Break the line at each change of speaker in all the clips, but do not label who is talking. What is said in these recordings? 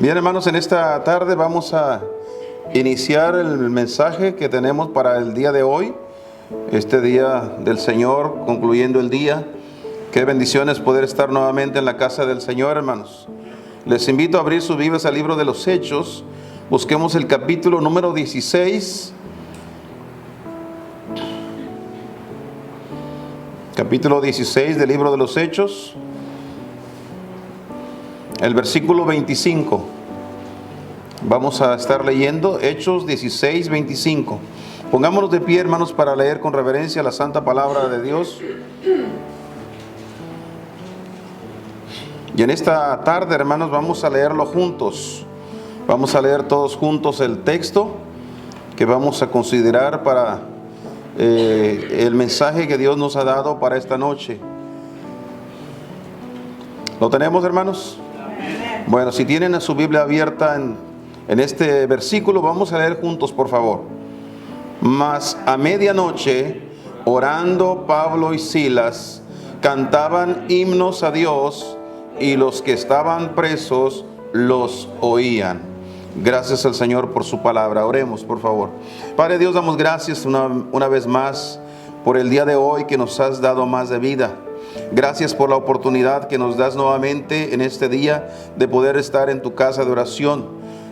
Bien, hermanos, en esta tarde vamos a iniciar el mensaje que tenemos para el día de hoy, este día del Señor, concluyendo el día. Qué bendiciones poder estar nuevamente en la casa del Señor, hermanos. Les invito a abrir sus Biblias al libro de los Hechos. Busquemos el capítulo número 16. Capítulo 16 del libro de los Hechos. El versículo 25. Vamos a estar leyendo Hechos 16, 25. Pongámonos de pie, hermanos, para leer con reverencia la santa palabra de Dios. Y en esta tarde, hermanos, vamos a leerlo juntos. Vamos a leer todos juntos el texto que vamos a considerar para el mensaje que Dios nos ha dado para esta noche. ¿Lo tenemos, hermanos? Bueno, si tienen su Biblia abierta en este versículo, vamos a leer juntos, por favor. Mas a medianoche, orando Pablo y Silas, cantaban himnos a Dios, y los que estaban presos los oían. Gracias al Señor por su palabra. Oremos, por favor. Padre Dios, damos gracias una vez más por el día de hoy que nos has dado más de vida. Gracias por la oportunidad que nos das nuevamente en este día de poder estar en tu casa de oración.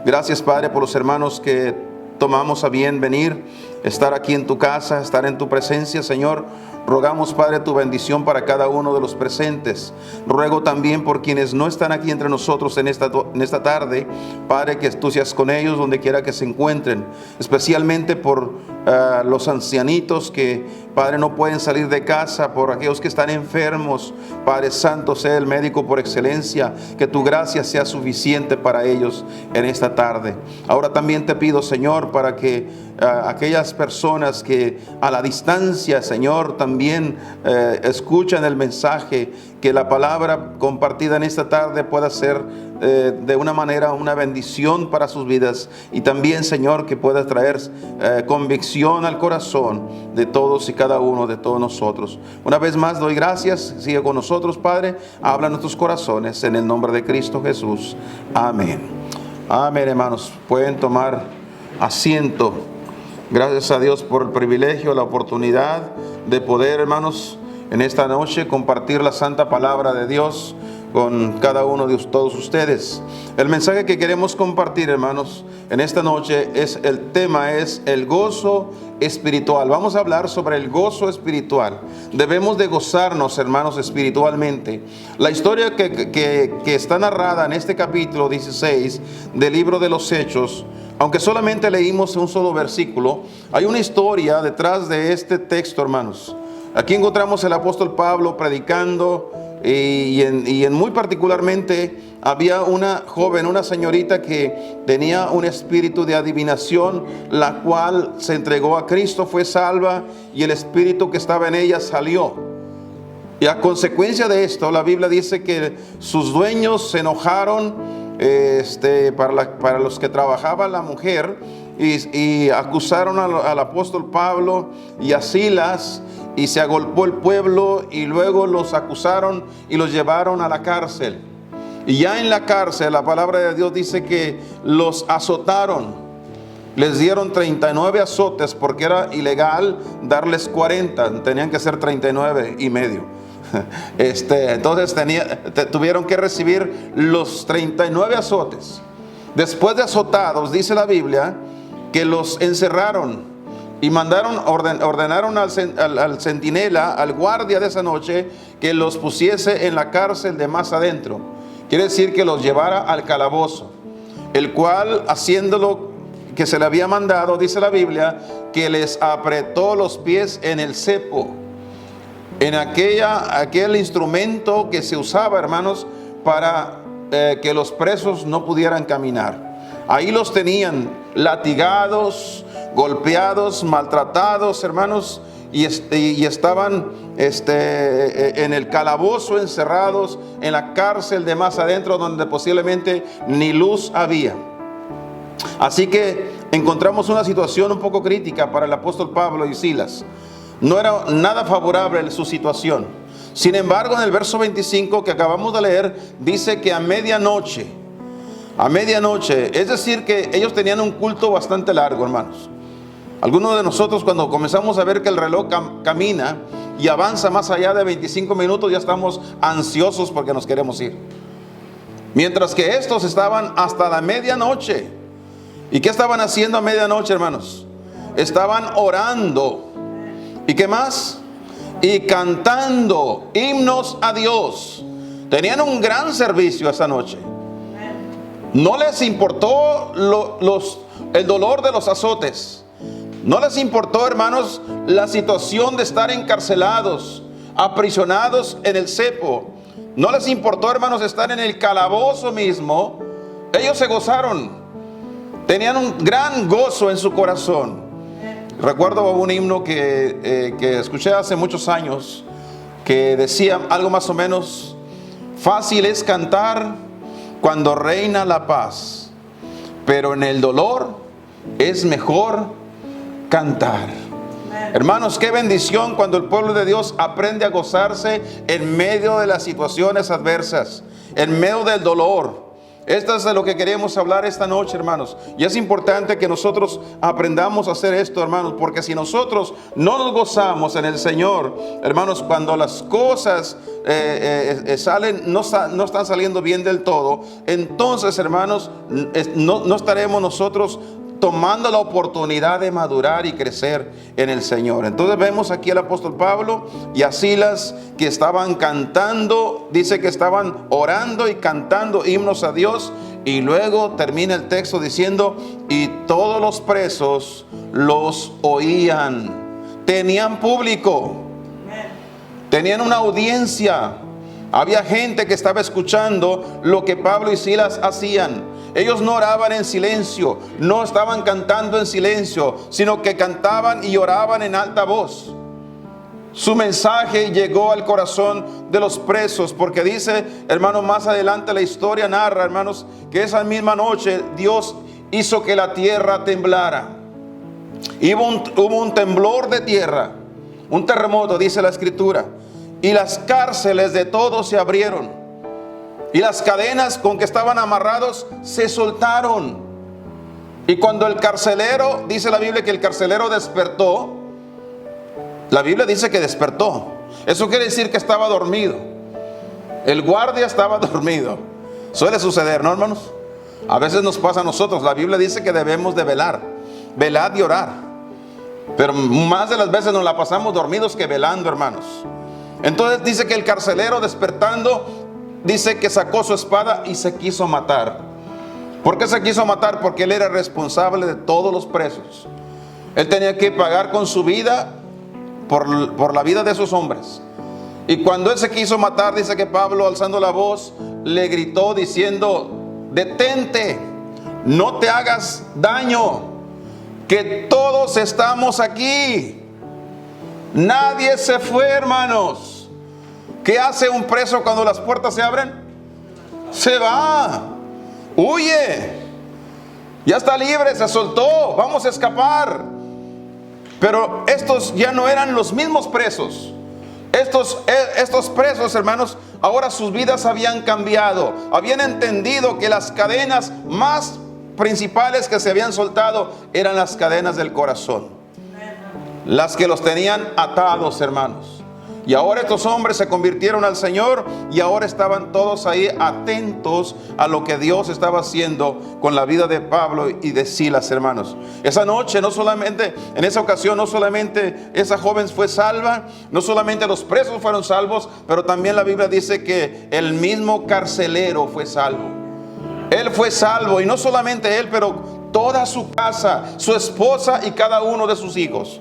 Gracias, Padre, por los hermanos que tomamos a bien venir, estar aquí en tu casa, estar en tu presencia, Señor. Rogamos, Padre, tu bendición para cada uno de los presentes. Ruego también por quienes no están aquí entre nosotros en esta tarde, Padre, que tú seas con ellos donde quiera que se encuentren, especialmente por los ancianitos que, Padre, no pueden salir de casa, por aquellos que están enfermos. Padre Santo, sea el médico por excelencia, que tu gracia sea suficiente para ellos en esta tarde. Ahora también te pido, Señor, para que aquellas personas que a la distancia, Señor, también escuchan el mensaje, que la palabra compartida en esta tarde pueda ser de una manera una bendición para sus vidas, y también, Señor, que pueda traer convicción al corazón de todos y cada uno de todos nosotros. Una vez más doy gracias. Sigue con nosotros, Padre. Habla en nuestros corazones en el nombre de Cristo Jesús. Amén. Amén, hermanos. Pueden tomar asiento. Gracias a Dios por el privilegio, la oportunidad de poder, hermanos, en esta noche compartir la santa palabra de Dios con cada uno de todos ustedes. El mensaje que queremos compartir, hermanos, en esta noche el tema es el gozo espiritual. Vamos a hablar sobre el gozo espiritual. Debemos de gozarnos, hermanos, espiritualmente. La historia que está narrada en este capítulo 16 del libro de los Hechos, aunque solamente leímos un solo versículo, hay una historia detrás de este texto, hermanos. Aquí encontramos el apóstol Pablo predicando, y en muy particularmente había una joven, una señorita que tenía un espíritu de adivinación, la cual se entregó a Cristo, fue salva, y el espíritu que estaba en ella salió. Y a consecuencia de esto, la Biblia dice que sus dueños se enojaron para los que trabajaba la mujer, y acusaron al apóstol Pablo y a Silas, y se agolpó el pueblo, y luego los acusaron y los llevaron a la cárcel. Y ya en la cárcel, la palabra de Dios dice que los azotaron. Les dieron 39 azotes, porque era ilegal darles 40, tenían que ser 39 y medio. Entonces tuvieron que recibir los 39 azotes. Después de azotados, dice la Biblia, que los encerraron y ordenaron al centinela, al guardia de esa noche, que los pusiese en la cárcel de más adentro. Quiere decir que los llevara al calabozo, el cual, haciéndolo que se le había mandado, dice la Biblia, que les apretó los pies en el cepo, en aquel instrumento que se usaba, hermanos, para que los presos no pudieran caminar. Ahí los tenían latigados, golpeados, maltratados, hermanos, y estaban en el calabozo, encerrados en la cárcel de más adentro, donde posiblemente ni luz había. Así que encontramos una situación un poco crítica para el apóstol Pablo y Silas. No era nada favorable su situación. Sin embargo, en el verso 25 que acabamos de leer, dice que a medianoche, A medianoche. Es decir, que ellos tenían un culto bastante largo, hermanos. Algunos de nosotros, cuando comenzamos a ver que el reloj camina y avanza más allá de 25 minutos, ya estamos ansiosos porque nos queremos ir. Mientras que estos estaban hasta la medianoche. ¿Y qué estaban haciendo a medianoche, hermanos? Estaban orando. ¿Y qué más? Y cantando himnos a Dios. Tenían un gran servicio esa noche. No les importó el dolor de los azotes. No les importó, hermanos, la situación de estar encarcelados, aprisionados en el cepo. No les importó, hermanos, estar en el calabozo mismo. Ellos se gozaron. Tenían un gran gozo en su corazón. Recuerdo un himno que escuché hace muchos años, que decía algo más o menos: fácil es cantar cuando reina la paz, pero en el dolor es mejor cantar. Hermanos, qué bendición cuando el pueblo de Dios aprende a gozarse en medio de las situaciones adversas, en medio del dolor. Esto es de lo que queremos hablar esta noche, hermanos. Y es importante que nosotros aprendamos a hacer esto, hermanos, porque si nosotros no nos gozamos en el Señor, hermanos, cuando las cosas no están saliendo bien del todo, entonces, hermanos, no estaremos nosotros tomando la oportunidad de madurar y crecer en el Señor. Entonces vemos aquí al apóstol Pablo y a Silas que estaban cantando, dice que estaban orando y cantando himnos a Dios, y luego termina el texto diciendo: y todos los presos los oían. Tenían público, tenían una audiencia, había gente que estaba escuchando lo que Pablo y Silas hacían. Ellos no oraban en silencio, no estaban cantando en silencio, sino que cantaban y oraban en alta voz. Su mensaje llegó al corazón de los presos, porque dice, hermanos, más adelante la historia narra, hermanos, que esa misma noche Dios hizo que la tierra temblara. Hubo un temblor de tierra, un terremoto, dice la escritura, y las cárceles de todos se abrieron. Y las cadenas con que estaban amarrados se soltaron. Y cuando el carcelero, dice la Biblia que el carcelero despertó, la Biblia dice que despertó. Eso quiere decir que estaba dormido. El guardia estaba dormido. Suele suceder, ¿no, hermanos? A veces nos pasa a nosotros. La Biblia dice que debemos de velar. Velad y orar. Pero más de las veces nos la pasamos dormidos que velando, hermanos. Entonces dice que el carcelero, despertando, dice que sacó su espada y se quiso matar. ¿Por qué se quiso matar? Porque él era responsable de todos los presos. Él tenía que pagar con su vida por la vida de esos hombres. Y cuando él se quiso matar, dice que Pablo, alzando la voz, le gritó diciendo: detente, no te hagas daño, que todos estamos aquí. Nadie se fue, hermanos. ¿Qué hace un preso cuando las puertas se abren? Se va, huye, ya está libre, se soltó, vamos a escapar. Pero estos ya no eran los mismos presos. Estos presos, hermanos, ahora sus vidas habían cambiado. Habían entendido que las cadenas más principales que se habían soltado eran las cadenas del corazón, las que los tenían atados, hermanos. Y ahora estos hombres se convirtieron al Señor, y ahora estaban todos ahí atentos a lo que Dios estaba haciendo con la vida de Pablo y de Silas, hermanos. Esa noche, en esa ocasión, no solamente esa joven fue salva, no solamente los presos fueron salvos, pero también la Biblia dice que el mismo carcelero fue salvo. Él fue salvo, y no solamente él, pero toda su casa, su esposa y cada uno de sus hijos.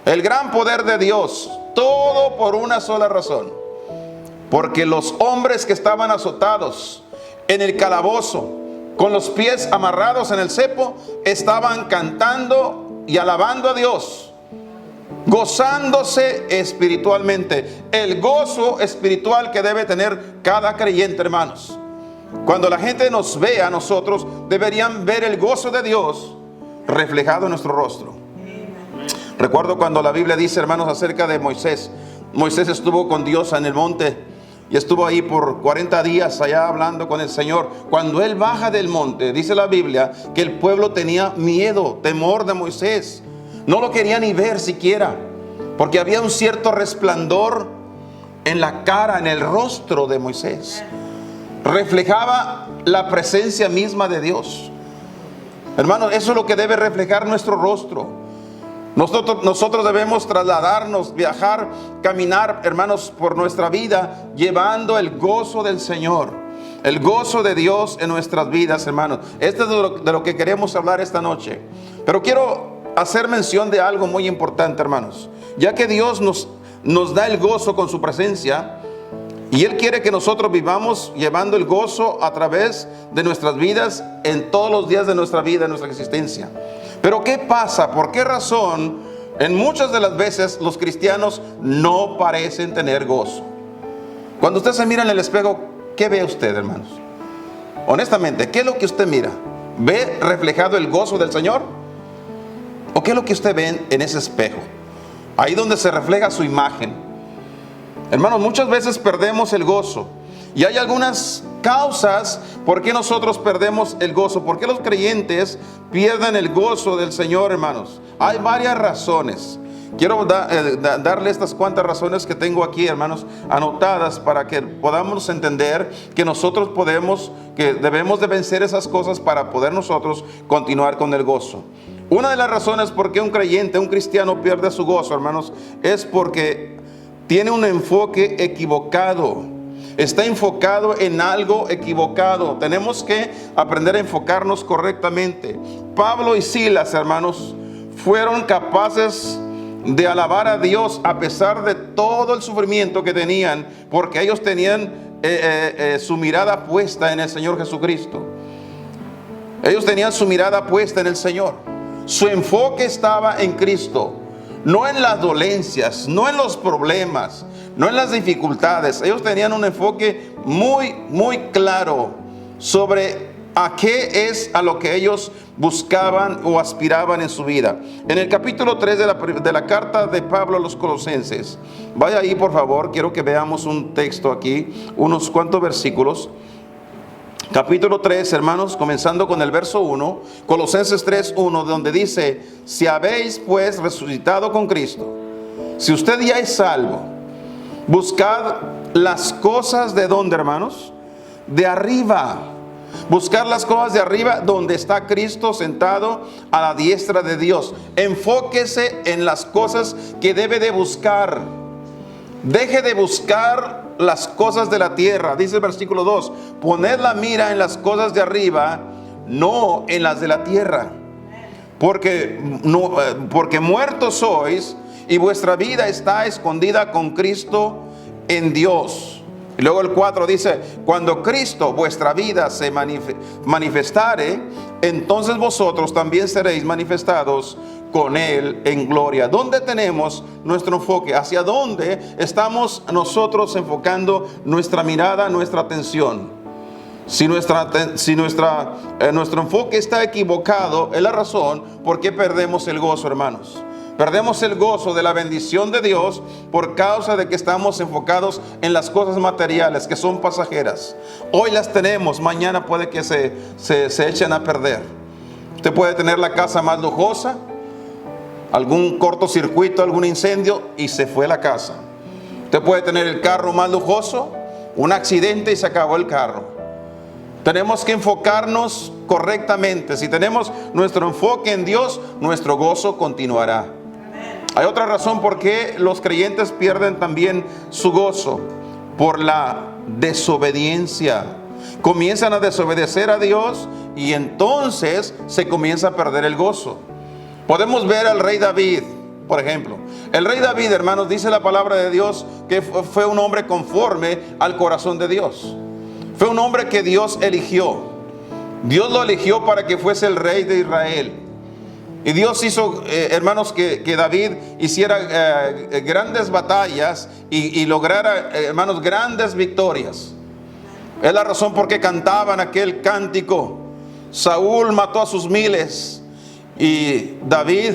El gran poder de Dios. Todo por una sola razón: porque los hombres que estaban azotados en el calabozo, con los pies amarrados en el cepo, estaban cantando y alabando a Dios, gozándose espiritualmente. El gozo espiritual que debe tener cada creyente, hermanos. Cuando la gente nos vea a nosotros, deberían ver el gozo de Dios reflejado en nuestro rostro. Recuerdo cuando la Biblia dice, hermanos, acerca de Moisés. Moisés estuvo con Dios en el monte y estuvo ahí por 40 días allá hablando con el Señor. Cuando él baja del monte, dice la Biblia que el pueblo tenía miedo, temor de Moisés. No lo quería ni ver siquiera, porque había un cierto resplandor en la cara, en el rostro de Moisés. Reflejaba la presencia misma de Dios. Hermanos, eso es lo que debe reflejar nuestro rostro. Nosotros debemos trasladarnos, viajar, caminar, hermanos, por nuestra vida, llevando el gozo del Señor, el gozo de Dios en nuestras vidas, hermanos. Esto es de lo que queremos hablar esta noche. Pero quiero hacer mención de algo muy importante, hermanos. Ya que Dios nos da el gozo con su presencia, y Él quiere que nosotros vivamos llevando el gozo a través de nuestras vidas en todos los días de nuestra vida, de nuestra existencia. Pero ¿qué pasa? ¿Por qué razón en muchas de las veces los cristianos no parecen tener gozo? Cuando usted se mira en el espejo, ¿qué ve usted, hermanos? Honestamente, ¿qué es lo que usted mira? ¿Ve reflejado el gozo del Señor? ¿O qué es lo que usted ve en ese espejo? Ahí donde se refleja su imagen. Hermanos, muchas veces perdemos el gozo. Y hay algunas causas por qué nosotros perdemos el gozo. ¿Por qué los creyentes pierden el gozo del Señor, hermanos? Hay varias razones. Quiero darle estas cuantas razones que tengo aquí, hermanos, anotadas para que podamos entender que nosotros que debemos de vencer esas cosas para poder nosotros continuar con el gozo. Una de las razones por qué un creyente, un cristiano pierde su gozo, hermanos, es porque tiene un enfoque equivocado. Está enfocado en algo equivocado. Tenemos que aprender a enfocarnos correctamente. Pablo y Silas, hermanos, fueron capaces de alabar a Dios a pesar de todo el sufrimiento que tenían, porque ellos tenían su mirada puesta en el Señor Jesucristo. Ellos tenían su mirada puesta en el Señor. Su enfoque estaba en Cristo, no en las dolencias, no en los problemas, no en las dificultades. Ellos tenían un enfoque muy, muy claro sobre a qué es a lo que ellos buscaban o aspiraban en su vida. En el capítulo 3 de la carta de Pablo a los Colosenses, vaya ahí por favor, quiero que veamos un texto aquí, unos cuantos versículos. Capítulo 3, hermanos, comenzando con el verso 1, Colosenses 3:1, donde dice: si habéis pues resucitado con Cristo, si usted ya es salvo, buscad las cosas de ¿dónde, hermanos? De arriba. Buscar las cosas de arriba, donde está Cristo sentado a la diestra de Dios. Enfóquese en las cosas que debe de buscar. Deje de buscar las cosas de la tierra. Dice el versículo 2: poned la mira en las cosas de arriba, no en las de la tierra. Porque muertos sois y vuestra vida está escondida con Cristo en Dios. Y luego el 4 dice: cuando Cristo vuestra vida se manifestare, entonces vosotros también seréis manifestados con Él en gloria. ¿Dónde tenemos nuestro enfoque? ¿Hacia dónde estamos nosotros enfocando nuestra mirada, nuestra atención? Si nuestro enfoque está equivocado, es la razón por qué perdemos el gozo, hermanos. Perdemos el gozo de la bendición de Dios por causa de que estamos enfocados en las cosas materiales que son pasajeras. Hoy las tenemos, mañana puede que se echen a perder. Usted puede tener la casa más lujosa, algún cortocircuito, algún incendio y se fue la casa. Usted puede tener el carro más lujoso, un accidente y se acabó el carro. Tenemos que enfocarnos correctamente. Si tenemos nuestro enfoque en Dios, nuestro gozo continuará. Hay otra razón por qué los creyentes pierden también su gozo: por la desobediencia. Comienzan a desobedecer a Dios y entonces se comienza a perder el gozo. Podemos ver al rey David, por ejemplo. El rey David, hermanos, dice la palabra de Dios que fue un hombre conforme al corazón de Dios. Fue un hombre que Dios eligió. Dios lo eligió para que fuese el rey de Israel. Y Dios hizo, hermanos, que David hiciera grandes batallas y lograra, hermanos, grandes victorias. Es la razón por qué cantaban aquel cántico: Saúl mató a sus 1000 y David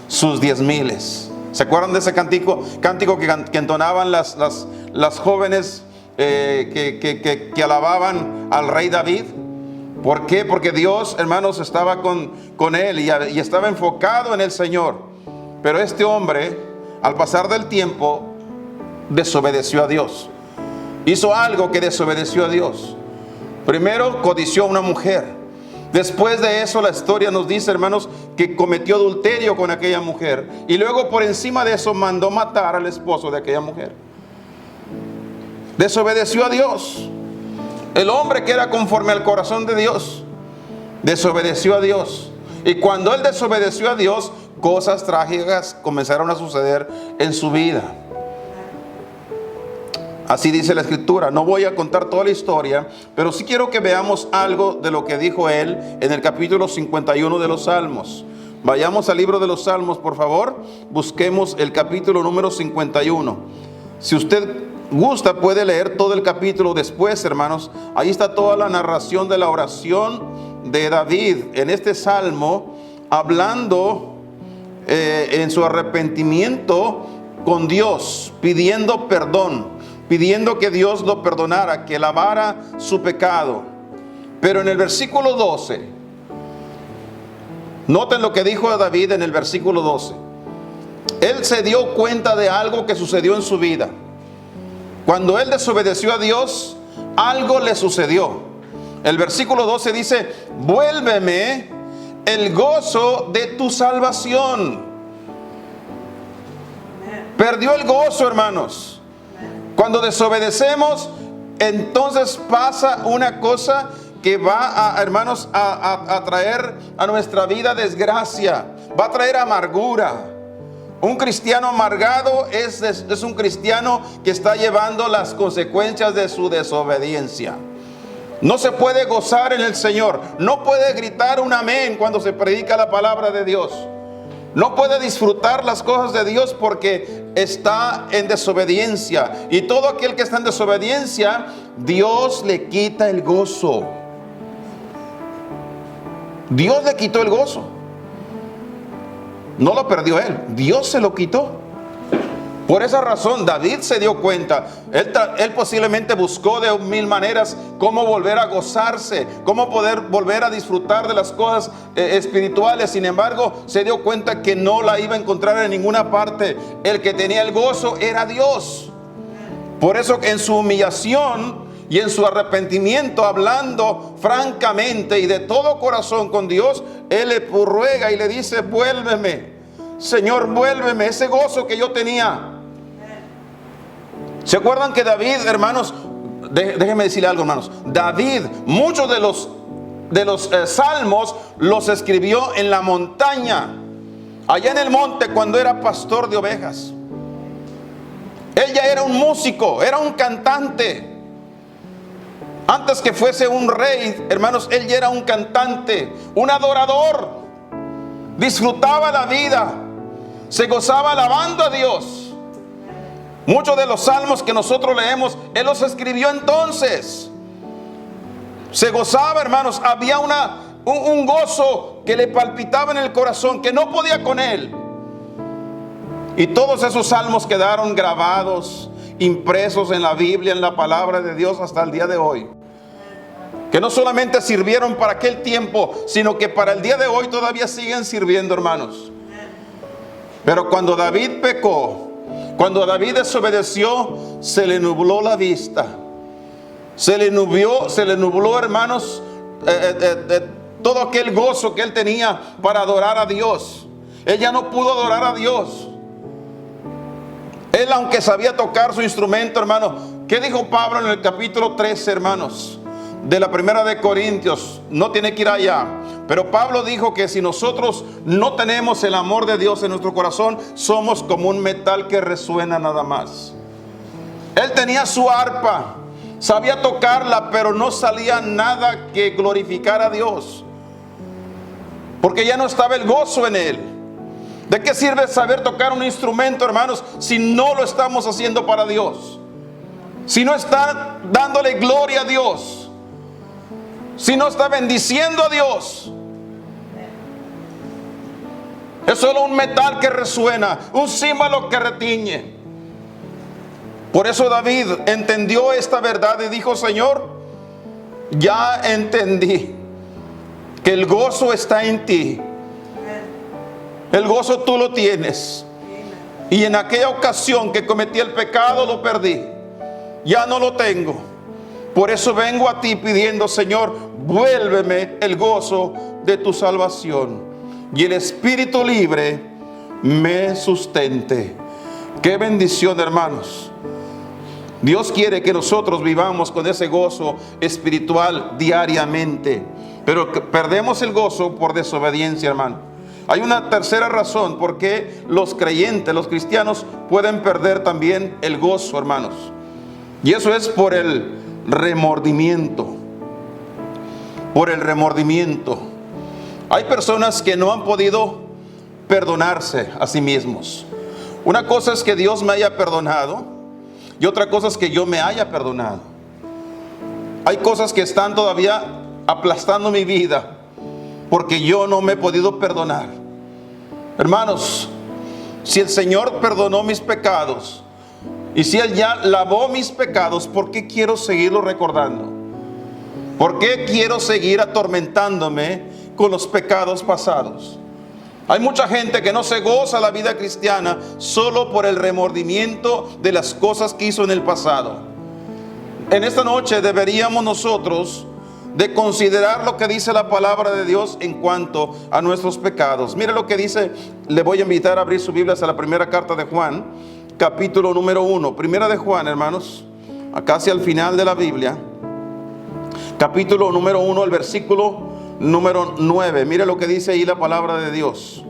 sus 10,000. ¿Se acuerdan de ese cántico que entonaban las jóvenes que alababan al rey David. ¿Por qué? Porque Dios, hermanos, estaba con él y estaba enfocado en el Señor. Pero este hombre, al pasar del tiempo, desobedeció a Dios. Hizo algo que desobedeció a Dios. Primero codició a una mujer. Después de eso la historia nos dice, hermanos, que cometió adulterio con aquella mujer. Y luego por encima de eso mandó matar al esposo de aquella mujer. Desobedeció a Dios. El hombre que era conforme al corazón de Dios, desobedeció a Dios. Y cuando él desobedeció a Dios, cosas trágicas comenzaron a suceder en su vida. Así dice la Escritura. No voy a contar toda la historia, pero sí quiero que veamos algo de lo que dijo él en el capítulo 51 de los Salmos. Vayamos al libro de los Salmos, por favor. Busquemos el capítulo número 51. Si usted gusta, puede leer todo el capítulo después, hermanos. Ahí está toda la narración de la oración de David en este salmo, hablando en su arrepentimiento con Dios, pidiendo perdón, pidiendo que Dios lo perdonara, que lavara su pecado. Pero en el versículo 12, noten lo que dijo David en el versículo 12. Él se dio cuenta de algo que sucedió en su vida. Cuando él desobedeció a Dios, algo le sucedió. El versículo 12 dice: vuélveme el gozo de tu salvación. Perdió el gozo, hermanos. Cuando desobedecemos, entonces pasa una cosa que va a, hermanos, a traer a nuestra vida desgracia. Va a traer amargura. Un cristiano amargado es un cristiano que está llevando las consecuencias de su desobediencia. No se puede gozar en el Señor. No puede gritar un amén cuando se predica la palabra de Dios. No puede disfrutar las cosas de Dios porque está en desobediencia. Y todo aquel que está en desobediencia, Dios le quita el gozo. Dios le quitó el gozo. No lo perdió él, Dios se lo quitó. Por esa razón David se dio cuenta. Él posiblemente buscó de 1000 maneras cómo volver a gozarse, cómo poder volver a disfrutar de las cosas espirituales. Sin embargo, se dio cuenta que no la iba a encontrar en ninguna parte. El que tenía el gozo era Dios. Por eso en su humillación y en su arrepentimiento, hablando francamente y de todo corazón con Dios, él le ruega y le dice: vuélveme, Señor, vuélveme ese gozo que yo tenía. ¿Se acuerdan que David, hermanos, déjenme decirle algo, hermanos? David, muchos de los salmos los escribió en la montaña, allá en el monte, cuando era pastor de ovejas. Él ya era un músico, era un cantante. Antes que fuese un rey, hermanos, él ya era un cantante, un adorador. Disfrutaba la vida, se gozaba alabando a Dios. Muchos de los salmos que nosotros leemos, él los escribió entonces. Se gozaba, hermanos, había un gozo que le palpitaba en el corazón, que no podía con él. Y todos esos salmos quedaron grabados, impresos en la Biblia, en la palabra de Dios hasta el día de hoy. Que no solamente sirvieron para aquel tiempo, sino que para el día de hoy todavía siguen sirviendo, hermanos. Pero cuando David pecó, cuando David desobedeció, se le nubló la vista. Se le nubló, hermanos, todo aquel gozo que él tenía para adorar a Dios. Él ya no pudo adorar a Dios. Él, aunque sabía tocar su instrumento, hermano. ¿Qué dijo Pablo en el capítulo 13, hermanos? De la primera de Corintios. No tiene que ir allá. Pero Pablo dijo que si nosotros no tenemos el amor de Dios en nuestro corazón, somos como un metal que resuena nada más. Él tenía su arpa, sabía tocarla, pero no salía nada que glorificara a Dios, porque ya no estaba el gozo en él. ¿De qué sirve saber tocar un instrumento, hermanos, si no lo estamos haciendo para Dios? Si no está dándole gloria a Dios, si no está bendiciendo a Dios. Es solo un metal que resuena, un címbalo que retiñe. Por eso David entendió esta verdad y dijo: Señor, ya entendí que el gozo está en ti. El gozo tú lo tienes. Y en aquella ocasión que cometí el pecado lo perdí. Ya no lo tengo. Por eso vengo a ti pidiendo: Señor, vuélveme el gozo de tu salvación y el espíritu libre me sustente. Qué bendición, hermanos. Dios quiere que nosotros vivamos con ese gozo espiritual diariamente, pero perdemos el gozo por desobediencia, hermano. Hay una tercera razón por qué los creyentes, los cristianos, pueden perder también el gozo, hermanos. Y eso es por el remordimiento. Por el remordimiento. Hay personas que no han podido perdonarse a sí mismos. Una cosa es que Dios me haya perdonado y otra cosa es que yo me haya perdonado. Hay cosas que están todavía aplastando mi vida porque yo no me he podido perdonar. Hermanos, si el Señor perdonó mis pecados y si Él ya lavó mis pecados, ¿por qué quiero seguirlo recordando? ¿Por qué quiero seguir atormentándome con los pecados pasados? Hay mucha gente que no se goza la vida cristiana solo por el remordimiento de las cosas que hizo en el pasado. En esta noche deberíamos nosotros de considerar lo que dice la palabra de Dios en cuanto a nuestros pecados. Mire lo que dice. Le voy a invitar a abrir su Biblia a la primera carta de Juan, capítulo número 1. Primera de Juan, hermanos, acá hacia el final de la Biblia, capítulo número 1, el versículo número 9. Mire lo que dice ahí la palabra de Dios.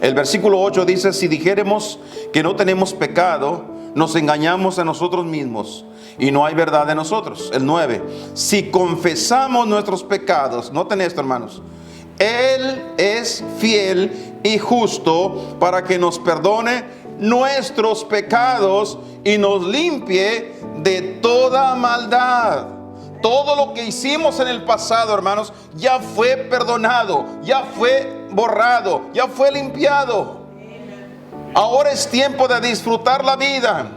El versículo 8 dice: si dijéremos que no tenemos pecado, nos engañamos a nosotros mismos y no hay verdad en nosotros. El 9: si confesamos nuestros pecados, noten esto, hermanos, Él es fiel y justo para que nos perdone nuestros pecados y nos limpie de toda maldad. Todo lo que hicimos en el pasado, hermanos, ya fue perdonado, ya fue borrado, ya fue limpiado. Ahora es tiempo de disfrutar la vida.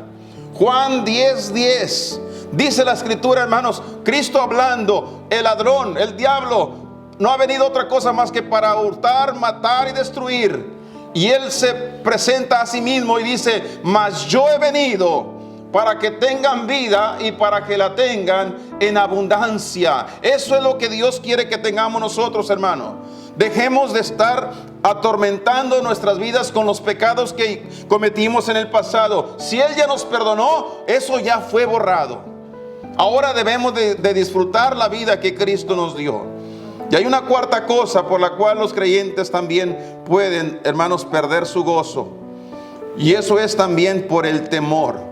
Juan 10:10 dice la escritura, hermanos, Cristo hablando: el ladrón, el diablo, no ha venido otra cosa más que para hurtar, matar y destruir. Y Él se presenta a sí mismo y dice: mas yo he venido para que tengan vida y para que la tengan en abundancia. Eso es lo que Dios quiere que tengamos nosotros, hermano. Dejemos de estar atormentando nuestras vidas con los pecados que cometimos en el pasado. Si Él ya nos perdonó, eso ya fue borrado. Ahora debemos de disfrutar la vida que Cristo nos dio. Y hay una cuarta cosa por la cual los creyentes también pueden, hermanos, perder su gozo. Y eso es también por el temor.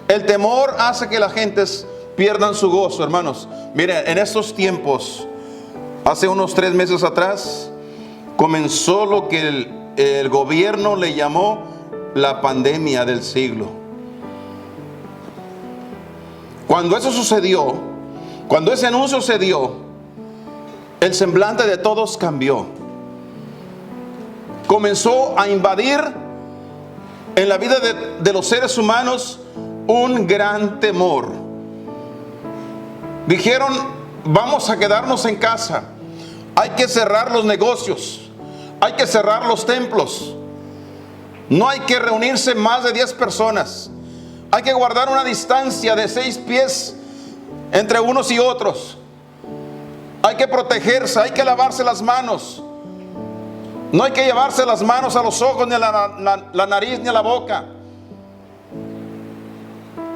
El temor hace que la gente pierdan su gozo, hermanos. Miren, en estos tiempos, hace unos 3 meses atrás, comenzó lo que el gobierno le llamó la pandemia del siglo. Cuando eso sucedió, cuando ese anuncio se dio, el semblante de todos cambió. Comenzó a invadir en la vida de los seres humanos un gran temor. Dijeron: vamos a quedarnos en casa. Hay que cerrar los negocios. Hay que cerrar los templos. No hay que reunirse más de 10 personas. Hay que guardar una distancia de 6 pies entre unos y otros. Hay que protegerse, hay que lavarse las manos. No hay que llevarse las manos a los ojos, ni a la nariz, ni a la boca.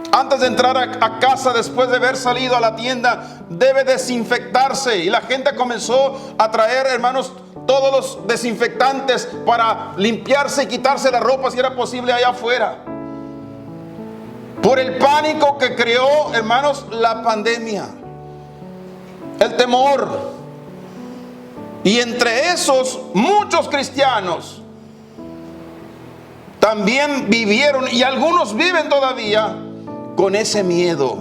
Antes de entrar a casa, después de haber salido a la tienda, debe desinfectarse. Y la gente comenzó a traer, hermanos, todos los desinfectantes para limpiarse y quitarse la ropa si era posible allá afuera. Por el pánico que creó, hermanos, la pandemia. El temor. Y entre esos, muchos cristianos también vivieron, y algunos viven todavía con ese miedo.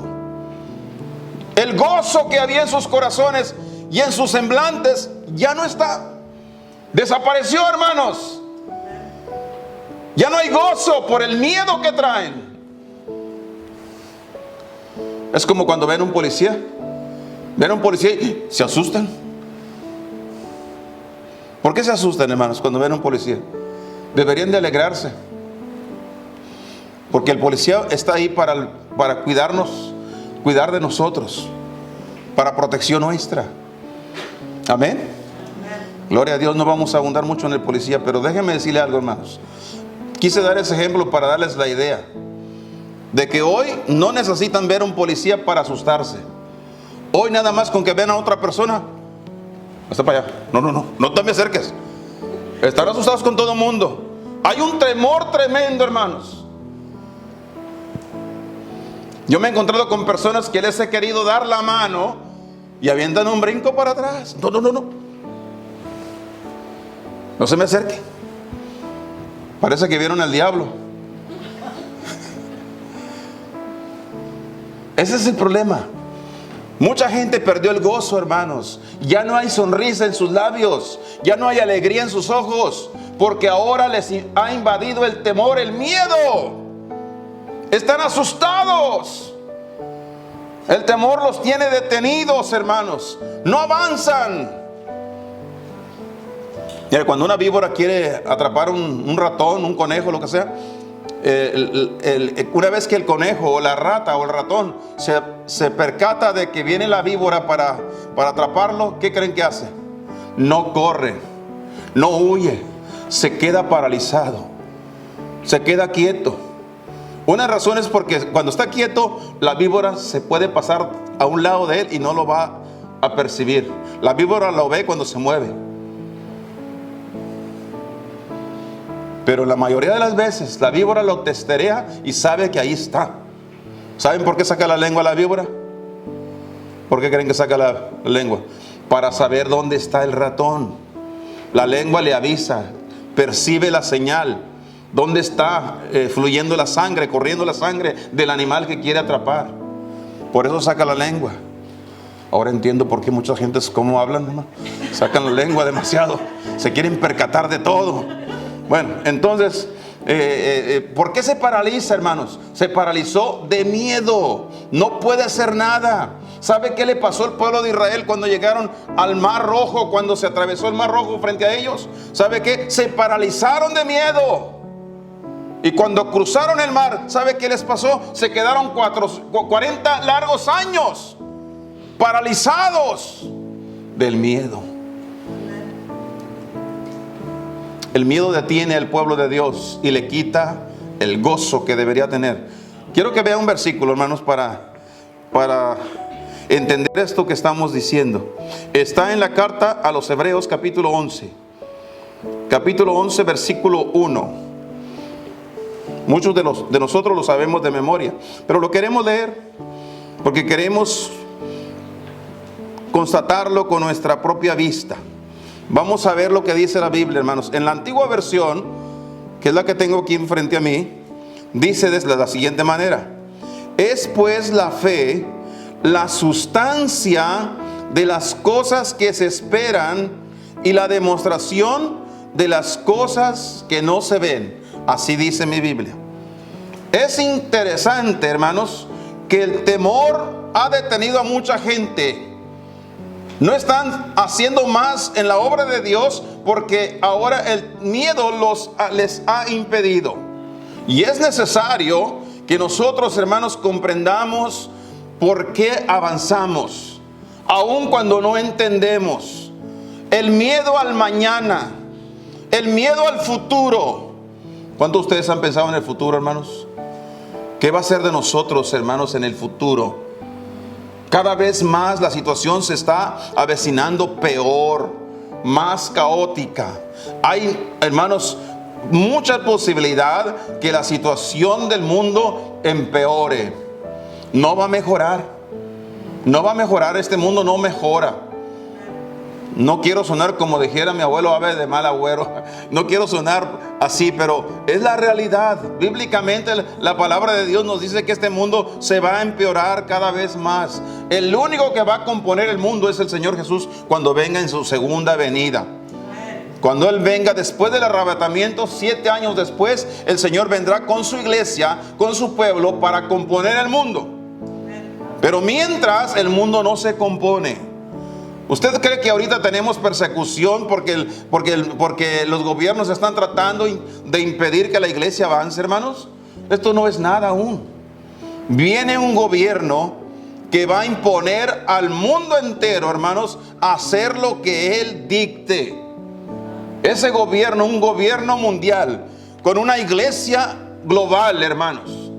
El gozo que había en sus corazones y en sus semblantes ya no está. Desapareció, hermanos. Ya no hay gozo por el miedo que traen. Es como cuando ven a un policía. Ven a un policía y se asustan. ¿Por qué se asustan, hermanos, cuando ven a un policía? Deberían de alegrarse. Porque el policía está ahí para cuidarnos, cuidar de nosotros, para protección nuestra. Amén. Gloria a Dios. No vamos a abundar mucho en el policía, pero déjenme decirle algo, hermanos. Quise dar ese ejemplo para darles la idea de que hoy no necesitan ver a un policía para asustarse. Hoy nada más con que vean a otra persona, hasta para allá, no te me acerques. Están asustados con todo el mundo. Hay un temor tremendo, hermanos. Yo me he encontrado con personas que les he querido dar la mano y avientan un brinco para atrás. No se me acerque. Parece que vieron al diablo. Ese es el problema. Mucha gente perdió el gozo, hermanos. Ya no hay sonrisa en sus labios. Ya no hay alegría en sus ojos. Porque ahora les ha invadido el temor, el miedo. Están asustados. El temor los tiene detenidos, hermanos. No avanzan. Mira, cuando una víbora quiere atrapar un ratón, un conejo, lo que sea, una vez que el conejo o la rata o el ratón se percata de que viene la víbora para atraparlo, ¿qué creen que hace? No corre, no huye, se queda paralizado, se queda quieto. Una razón es porque cuando está quieto, la víbora se puede pasar a un lado de él y no lo va a percibir. La víbora lo ve cuando se mueve. Pero la mayoría de las veces la víbora lo testerea y sabe que ahí está. ¿Saben por qué saca la lengua la víbora? ¿Por qué creen que saca la lengua? Para saber dónde está el ratón. La lengua le avisa, percibe la señal. ¿Dónde está fluyendo la sangre, corriendo la sangre del animal que quiere atrapar? Por eso saca la lengua. Ahora entiendo por qué mucha gente es como hablan, hermano. Sacan la lengua demasiado. Se quieren percatar de todo. Bueno, entonces, ¿por qué se paraliza, hermanos? Se paralizó de miedo. No puede hacer nada. ¿Sabe qué le pasó al pueblo de Israel cuando llegaron al Mar Rojo? Cuando se atravesó el Mar Rojo frente a ellos. ¿Sabe qué? Se paralizaron de miedo. Y cuando cruzaron el mar, ¿sabe qué les pasó? Se quedaron 40 largos años paralizados del miedo. El miedo detiene al pueblo de Dios y le quita el gozo que debería tener. Quiero que vea un versículo, hermanos, para entender esto que estamos diciendo. Está en la carta a los Hebreos, capítulo 11. Capítulo 11, versículo 1. Muchos de nosotros lo sabemos de memoria, pero lo queremos leer porque queremos constatarlo con nuestra propia vista. Vamos a ver lo que dice la Biblia, hermanos. En la antigua versión, que es la que tengo aquí enfrente a mí, dice de la siguiente manera: es pues la fe la sustancia de las cosas que se esperan y la demostración de las cosas que no se ven. Así dice mi Biblia. Es interesante, hermanos, que el temor ha detenido a mucha gente. No están haciendo más en la obra de Dios porque ahora el miedo les ha impedido. Y es necesario que nosotros, hermanos, comprendamos por qué avanzamos, aun cuando no entendemos. El miedo al mañana, el miedo al futuro. ¿Cuántos de ustedes han pensado en el futuro, hermanos? ¿Qué va a ser de nosotros, hermanos, en el futuro? Cada vez más la situación se está avecinando peor, más caótica. Hay, hermanos, mucha posibilidad que la situación del mundo empeore. No va a mejorar. No va a mejorar. Este mundo no mejora. No quiero sonar como dijera mi abuelo Ave de mal agüero. No quiero sonar así, pero es la realidad. Bíblicamente la palabra de Dios nos dice que este mundo se va a empeorar cada vez más. El único que va a componer el mundo es el Señor Jesús cuando venga en su segunda venida. Cuando Él venga después del arrebatamiento, 7 años después, el Señor vendrá con su iglesia, con su pueblo, para componer el mundo. Pero mientras, el mundo no se compone. ¿Usted cree que ahorita tenemos persecución porque los gobiernos están tratando de impedir que la iglesia avance, hermanos? Esto no es nada aún. Viene un gobierno que va a imponer al mundo entero, hermanos, a hacer lo que Él dicte. Ese gobierno, un gobierno mundial, con una iglesia global, hermanos,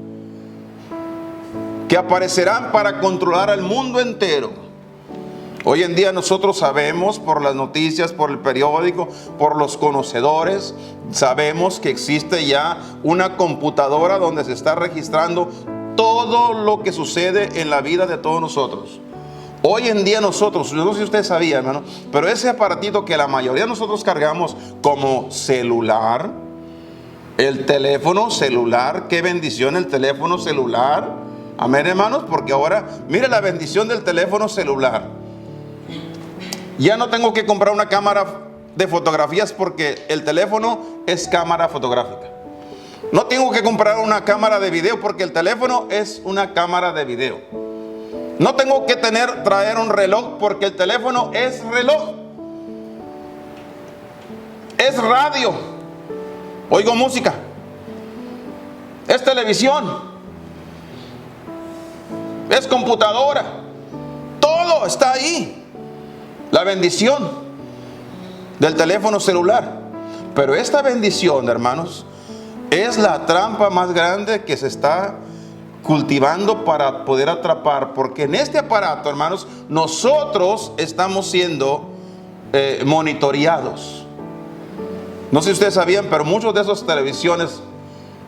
que aparecerán para controlar al mundo entero. Hoy en día nosotros sabemos por las noticias, por el periódico, por los conocedores, sabemos que existe ya una computadora donde se está registrando todo lo que sucede en la vida de todos nosotros. Hoy en día nosotros, yo no sé si usted sabía, hermano, pero ese aparatito que la mayoría de nosotros cargamos como celular, el teléfono celular, qué bendición el teléfono celular. Amén, hermanos, porque ahora, mire la bendición del teléfono celular. Ya no tengo que comprar una cámara de fotografías porque el teléfono es cámara fotográfica. No tengo que comprar una cámara de video porque el teléfono es una cámara de video. No tengo que traer un reloj porque el teléfono es reloj. Es radio. Oigo música. Es televisión. Es computadora. Todo está ahí. La bendición del teléfono celular. Pero esta bendición, hermanos, es la trampa más grande que se está cultivando para poder atrapar. Porque en este aparato, hermanos, nosotros estamos siendo monitoreados. No sé si ustedes sabían, pero muchos de esas televisiones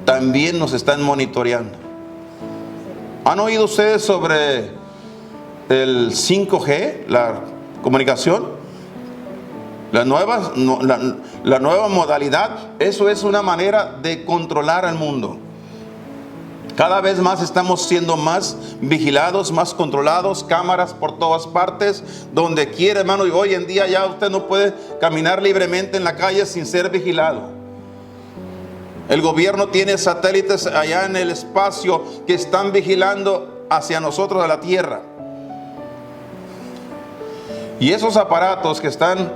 también nos están monitoreando. ¿Han oído ustedes sobre el 5G, la comunicación? La nueva modalidad, eso es una manera de controlar al mundo. Cada vez más estamos siendo más vigilados, más controlados, cámaras por todas partes, donde quiera, hermano. Y hoy en día ya usted no puede caminar libremente en la calle sin ser vigilado. El gobierno tiene satélites allá en el espacio que están vigilando hacia nosotros a la tierra. Y esos aparatos que están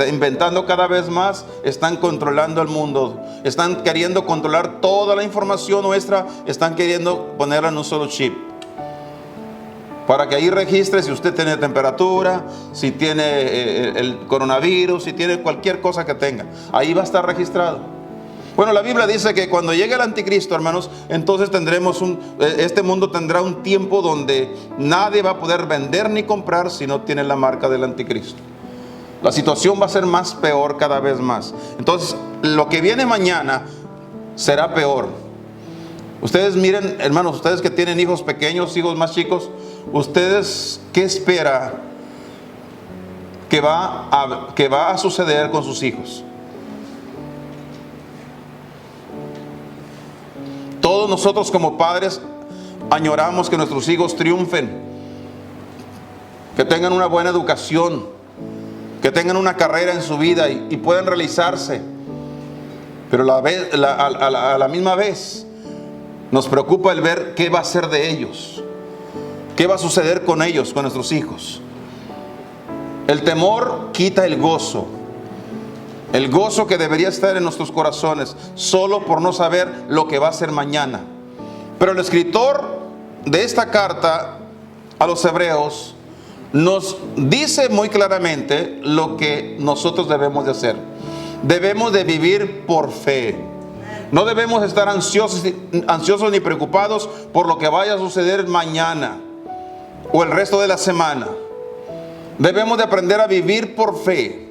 inventando cada vez más, están controlando el mundo. Están queriendo controlar toda la información nuestra, están queriendo ponerla en un solo chip. Para que ahí registre si usted tiene temperatura, si tiene el coronavirus, si tiene cualquier cosa que tenga. Ahí va a estar registrado. Bueno, la Biblia dice que cuando llegue el anticristo, hermanos, entonces este mundo tendrá un tiempo donde nadie va a poder vender ni comprar si no tiene la marca del anticristo. La situación va a ser más peor cada vez más. Entonces, lo que viene mañana será peor. Ustedes miren, hermanos, ustedes que tienen hijos pequeños, hijos más chicos, ustedes, ¿qué espera que va a suceder con sus hijos? Todos nosotros como padres añoramos que nuestros hijos triunfen, que tengan una buena educación, que tengan una carrera en su vida y puedan realizarse. Pero a la misma vez nos preocupa el ver qué va a ser de ellos, qué va a suceder con ellos, con nuestros hijos. El temor quita el gozo. El gozo que debería estar en nuestros corazones, solo por no saber lo que va a ser mañana. Pero el escritor de esta carta a los hebreos nos dice muy claramente lo que nosotros debemos de hacer. Debemos de vivir por fe. No debemos estar ansiosos ni preocupados por lo que vaya a suceder mañana o el resto de la semana. Debemos de aprender a vivir por fe.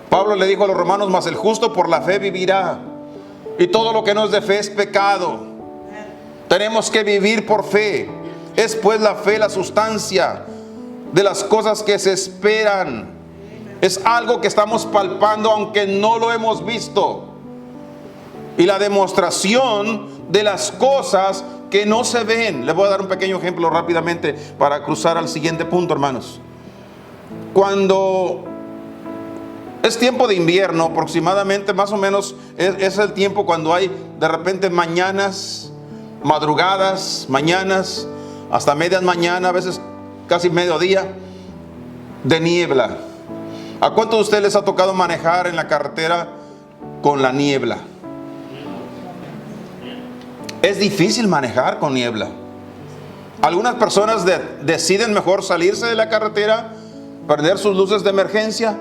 Pablo le dijo a los romanos: mas el justo por la fe vivirá. Y todo lo que no es de fe es pecado. Tenemos que vivir por fe. Es pues la fe la sustancia de las cosas que se esperan. Es algo que estamos palpando aunque no lo hemos visto. Y la demostración de las cosas que no se ven. Les voy a dar un pequeño ejemplo rápidamente para cruzar al siguiente punto, hermanos. Cuando es tiempo de invierno, aproximadamente, más o menos, es el tiempo cuando hay de repente mañanas, madrugadas, mañanas, hasta medias mañana, a veces casi mediodía, de niebla. ¿A cuántos de ustedes les ha tocado manejar en la carretera con la niebla? Es difícil manejar con niebla. Algunas personas deciden mejor salirse de la carretera, prender sus luces de emergencia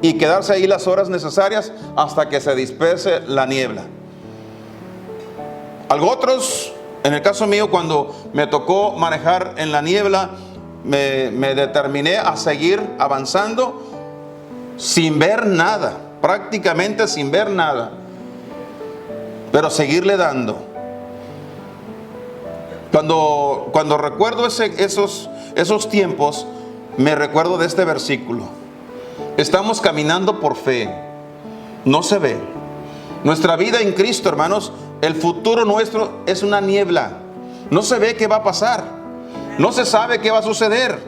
y quedarse ahí las horas necesarias hasta que se disperse la niebla. Otros, en el caso mío, cuando me tocó manejar en la niebla, me determiné a seguir avanzando sin ver nada, prácticamente sin ver nada, pero seguirle dando. Cuando recuerdo esos tiempos, me recuerdo de este versículo. Estamos caminando por fe, no se ve. Nuestra vida en Cristo, hermanos, el futuro nuestro es una niebla. No se ve qué va a pasar, no se sabe qué va a suceder.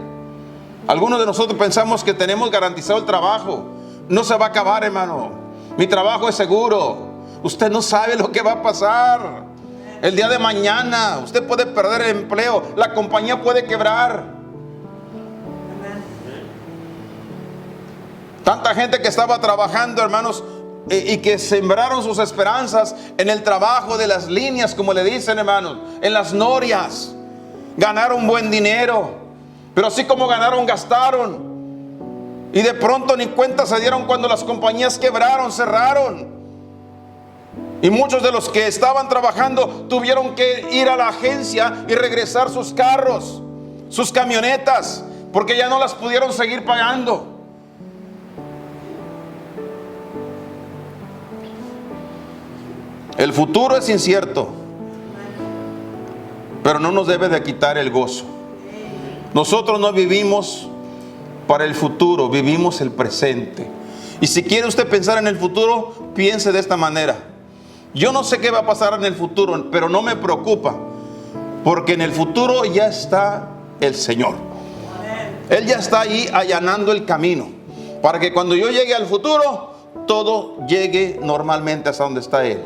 Algunos de nosotros pensamos que tenemos garantizado el trabajo. No se va a acabar, hermano. Mi trabajo es seguro. Usted no sabe lo que va a pasar. El día de mañana usted puede perder el empleo, la compañía puede quebrar. Tanta gente que estaba trabajando, hermanos, y que sembraron sus esperanzas en el trabajo de las líneas, como le dicen, hermanos, en las norias. Ganaron buen dinero, pero así como ganaron, gastaron. Y de pronto ni cuenta se dieron cuando las compañías quebraron, cerraron. Y muchos de los que estaban trabajando tuvieron que ir a la agencia y regresar sus carros, sus camionetas, porque ya no las pudieron seguir pagando. El futuro es incierto, pero no nos debe de quitar el gozo. Nosotros no vivimos para el futuro, vivimos el presente. Y si quiere usted pensar en el futuro, piense de esta manera. Yo no sé qué va a pasar en el futuro, pero no me preocupa, porque en el futuro ya está el Señor. Él ya está ahí allanando el camino, para que cuando yo llegue al futuro, todo llegue normalmente hasta donde está Él.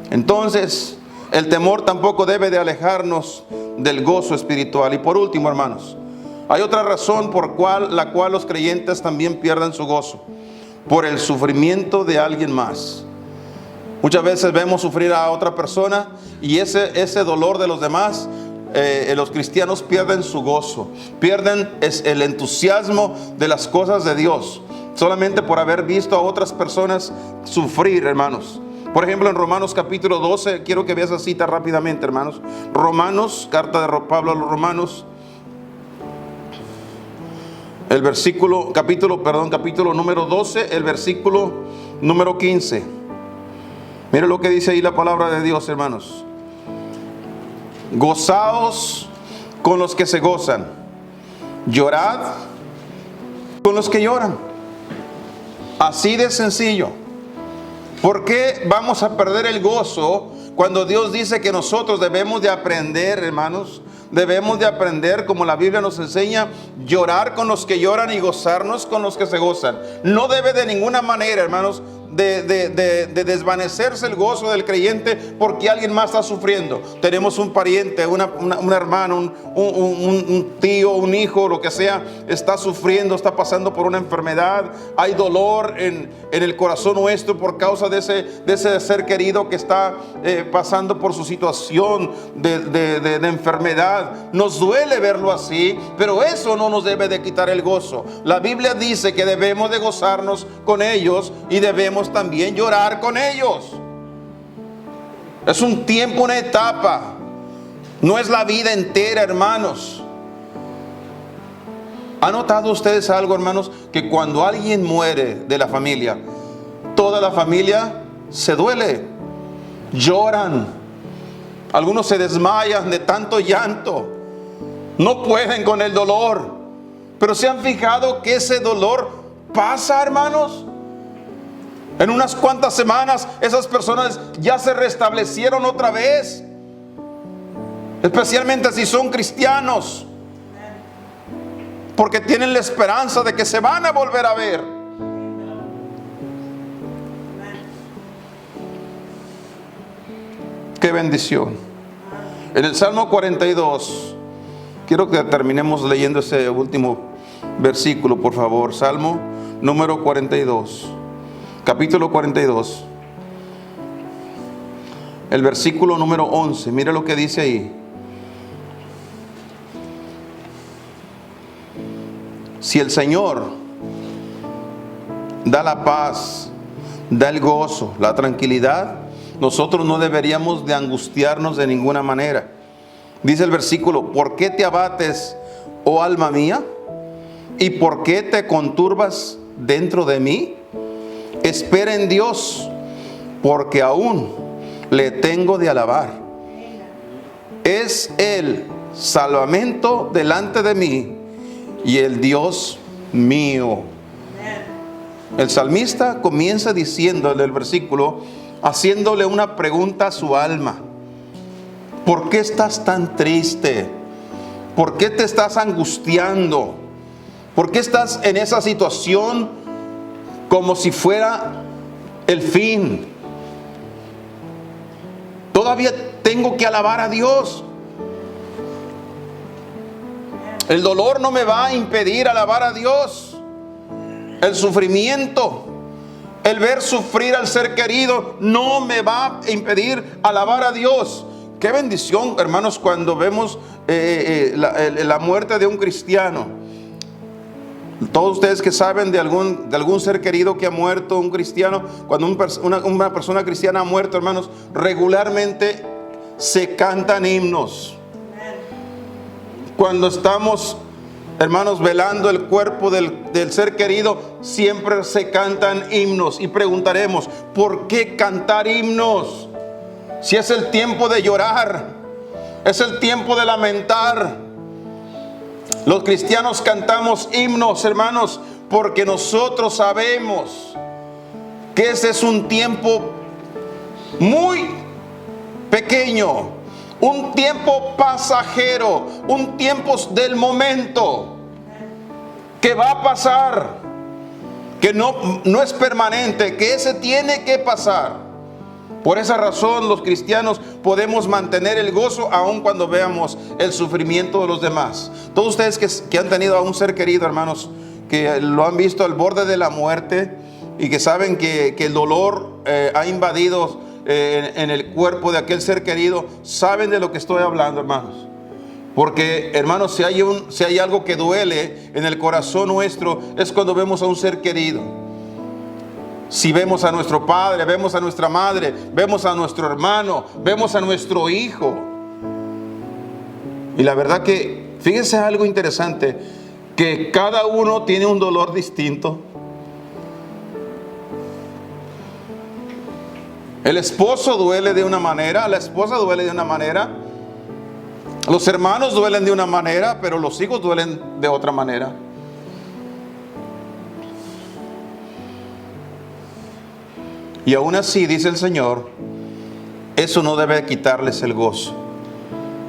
Entonces, el temor tampoco debe de alejarnos del gozo espiritual. Y por último, hermanos, hay otra razón por la cual los creyentes también pierden su gozo: por el sufrimiento de alguien más. Muchas veces vemos sufrir a otra persona y ese dolor de los demás, los cristianos pierden su gozo, pierden el entusiasmo de las cosas de Dios, solamente por haber visto a otras personas sufrir, hermanos. Por ejemplo, en Romanos capítulo 12, quiero que veas esa cita rápidamente, hermanos. Romanos, carta de Pablo a los Romanos, capítulo número 12, el versículo número 15. Mire lo que dice ahí la palabra de Dios, hermanos. Gozaos con los que se gozan, llorad con los que lloran. Así de sencillo. ¿Por qué vamos a perder el gozo cuando Dios dice que nosotros debemos de aprender, hermanos? Debemos de aprender, como la Biblia nos enseña, llorar con los que lloran y gozarnos con los que se gozan. No debe de ninguna manera, hermanos, de desvanecerse el gozo del creyente porque alguien más está sufriendo. Tenemos un pariente, un hermano, un tío, un hijo, lo que sea, está sufriendo, está pasando por una enfermedad. Hay dolor en el corazón nuestro por causa de ese ser querido que está pasando por su situación de enfermedad. Nos duele verlo así, pero eso no nos debe de quitar el gozo. La Biblia dice que debemos de gozarnos con ellos y debemos también llorar con ellos. Es un tiempo, una etapa, no es la vida entera, hermanos. ¿Han notado ustedes algo, hermanos? Que cuando alguien muere de la familia, toda la familia se duele, lloran. Algunos se desmayan de tanto llanto, no pueden con el dolor. Pero ¿se han fijado que ese dolor pasa, hermanos? En unas cuantas semanas esas personas ya se restablecieron otra vez. Especialmente si son cristianos. Porque tienen la esperanza de que se van a volver a ver. Qué bendición. En el Salmo 42, quiero que terminemos leyendo ese último versículo, por favor. Salmo número 42, capítulo 42, el versículo número 11. Mira lo que dice ahí. Si el Señor da la paz, da el gozo, la tranquilidad, nosotros no deberíamos de angustiarnos de ninguna manera. Dice el versículo: ¿por qué te abates, oh alma mía? ¿Y por qué te conturbas dentro de mí? Espera en Dios, porque aún le tengo de alabar. Es el salvamento delante de mí y el Dios mío. El salmista comienza diciéndole el versículo, haciéndole una pregunta a su alma. ¿Por qué estás tan triste? ¿Por qué te estás angustiando? ¿Por qué estás en esa situación como si fuera el fin? Todavía tengo que alabar a Dios. El dolor no me va a impedir alabar a Dios. El sufrimiento, el ver sufrir al ser querido, no me va a impedir alabar a Dios. Qué bendición, hermanos, cuando vemos la muerte de un cristiano. Todos ustedes que saben de algún ser querido que ha muerto, un cristiano, cuando una persona cristiana ha muerto, hermanos, regularmente se cantan himnos. Cuando estamos, hermanos, velando el cuerpo del ser querido, siempre se cantan himnos. Y preguntaremos, ¿por qué cantar himnos? Si es el tiempo de llorar, es el tiempo de lamentar. Los cristianos cantamos himnos, hermanos, porque nosotros sabemos que ese es un tiempo muy pequeño. Un tiempo pasajero, un tiempo del momento que va a pasar, que no es permanente, que ese tiene que pasar. Por esa razón los cristianos podemos mantener el gozo aun cuando veamos el sufrimiento de los demás. Todos ustedes que han tenido a un ser querido, hermanos, que lo han visto al borde de la muerte y que saben que el dolor ha invadido en el cuerpo de aquel ser querido, saben de lo que estoy hablando, hermanos. Porque, hermanos, si hay algo que duele en el corazón nuestro, es cuando vemos a un ser querido. Si vemos a nuestro padre, vemos a nuestra madre, vemos a nuestro hermano, vemos a nuestro hijo. Y la verdad que, fíjense algo interesante, que cada uno tiene un dolor distinto. El esposo duele de una manera, la esposa duele de una manera, los hermanos duelen de una manera, pero los hijos duelen de otra manera. Y aún así, dice el Señor, eso no debe quitarles el gozo.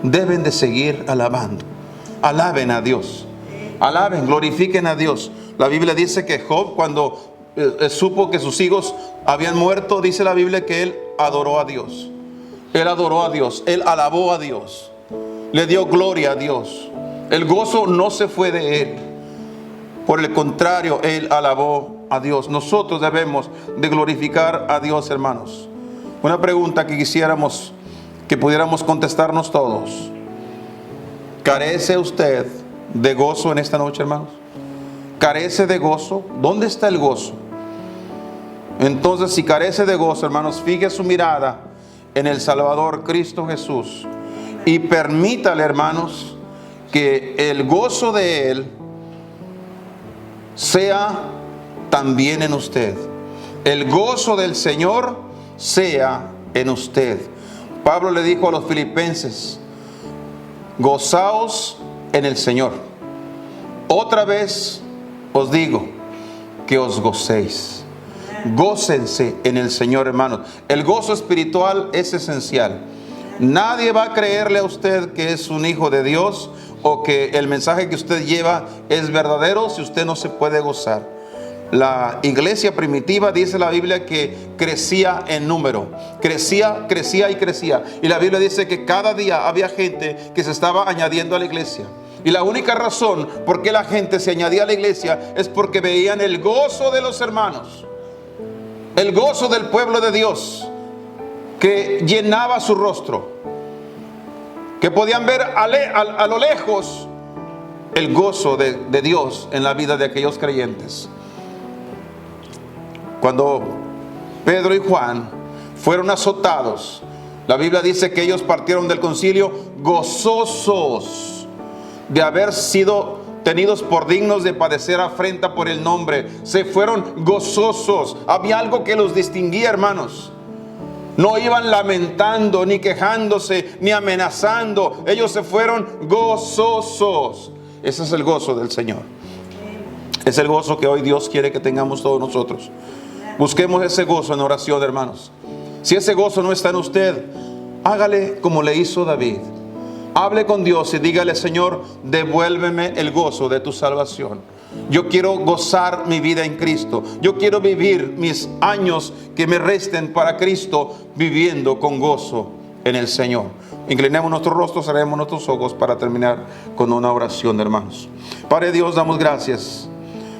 Deben de seguir alabando. Alaben a Dios. Alaben, glorifiquen a Dios. La Biblia dice que Job, cuando supo que sus hijos habían muerto, dice la Biblia que él adoró a Dios. Él adoró a Dios, él alabó a Dios, le dio gloria a Dios. El gozo no se fue de él. Por el contrario, él alabó a Dios. Nosotros debemos de glorificar a Dios, hermanos. Una pregunta que quisiéramos que pudiéramos contestarnos todos. ¿Carece usted de gozo en esta noche, hermanos? ¿Carece de gozo? ¿Dónde está el gozo? Entonces, si carece de gozo, hermanos, fije su mirada en el Salvador Cristo Jesús y permítale, hermanos, que el gozo de Él sea también en usted. El gozo del Señor sea en usted. Pablo le dijo a los filipenses: gozaos en el Señor. Otra vez os digo que os gocéis. Gócense en el Señor, hermanos. El gozo espiritual es esencial. Nadie va a creerle a usted que es un hijo de Dios o que el mensaje que usted lleva es verdadero si usted no se puede gozar. La iglesia primitiva, dice la Biblia, que crecía en número, crecía y crecía. Y la Biblia dice que cada día había gente que se estaba añadiendo a la iglesia. Y la única razón por qué la gente se añadía a la iglesia es porque veían el gozo de los hermanos, el gozo del pueblo de Dios que llenaba su rostro, que podían ver a lo lejos el gozo de Dios en la vida de aquellos creyentes. Cuando Pedro y Juan fueron azotados, la Biblia dice que ellos partieron del concilio gozosos de haber sido tenidos por dignos de padecer afrenta por el nombre. Se fueron gozosos. Había algo que los distinguía, hermanos. No iban lamentando, ni quejándose, ni amenazando. Ellos se fueron gozosos. Ese es el gozo del Señor. Es el gozo que hoy Dios quiere que tengamos todos nosotros. Busquemos ese gozo en oración, hermanos. Si ese gozo no está en usted, hágale como le hizo David. Hable con Dios y dígale: Señor, devuélveme el gozo de tu salvación. Yo quiero gozar mi vida en Cristo. Yo quiero vivir mis años que me resten para Cristo viviendo con gozo en el Señor. Inclinemos nuestros rostros, cerremos nuestros ojos para terminar con una oración, hermanos. Padre Dios, damos gracias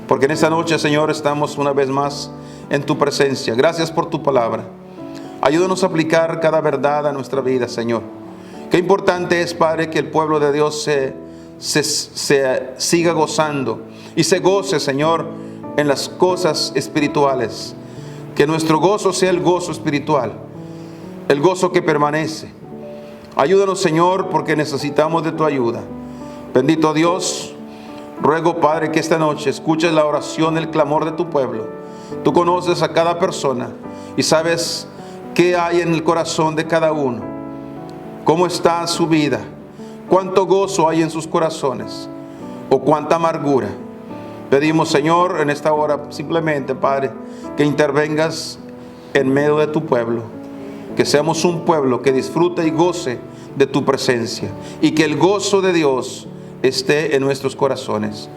porque en esta noche, Señor, estamos una vez más en tu presencia. Gracias por tu palabra. Ayúdanos a aplicar cada verdad a nuestra vida, Señor. Qué importante es, Padre, que el pueblo de Dios se siga gozando y se goce, Señor, en las cosas espirituales. Que nuestro gozo sea el gozo espiritual, el gozo que permanece. Ayúdanos, Señor, porque necesitamos de tu ayuda. Bendito Dios, ruego, Padre, que esta noche escuches la oración, el clamor de tu pueblo. Tú conoces a cada persona y sabes qué hay en el corazón de cada uno, cómo está su vida, cuánto gozo hay en sus corazones o cuánta amargura. Pedimos, Señor, en esta hora simplemente, Padre, que intervengas en medio de tu pueblo, que seamos un pueblo que disfrute y goce de tu presencia y que el gozo de Dios esté en nuestros corazones.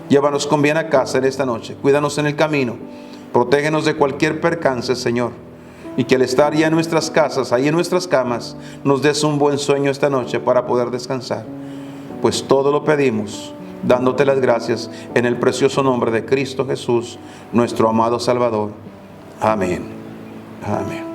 Llévanos con bien a casa en esta noche, cuídanos en el camino, protégenos de cualquier percance, Señor, y que al estar ya en nuestras casas, ahí en nuestras camas, nos des un buen sueño esta noche para poder descansar. Pues todo lo pedimos dándote las gracias en el precioso nombre de Cristo Jesús, nuestro amado Salvador. Amén. Amén.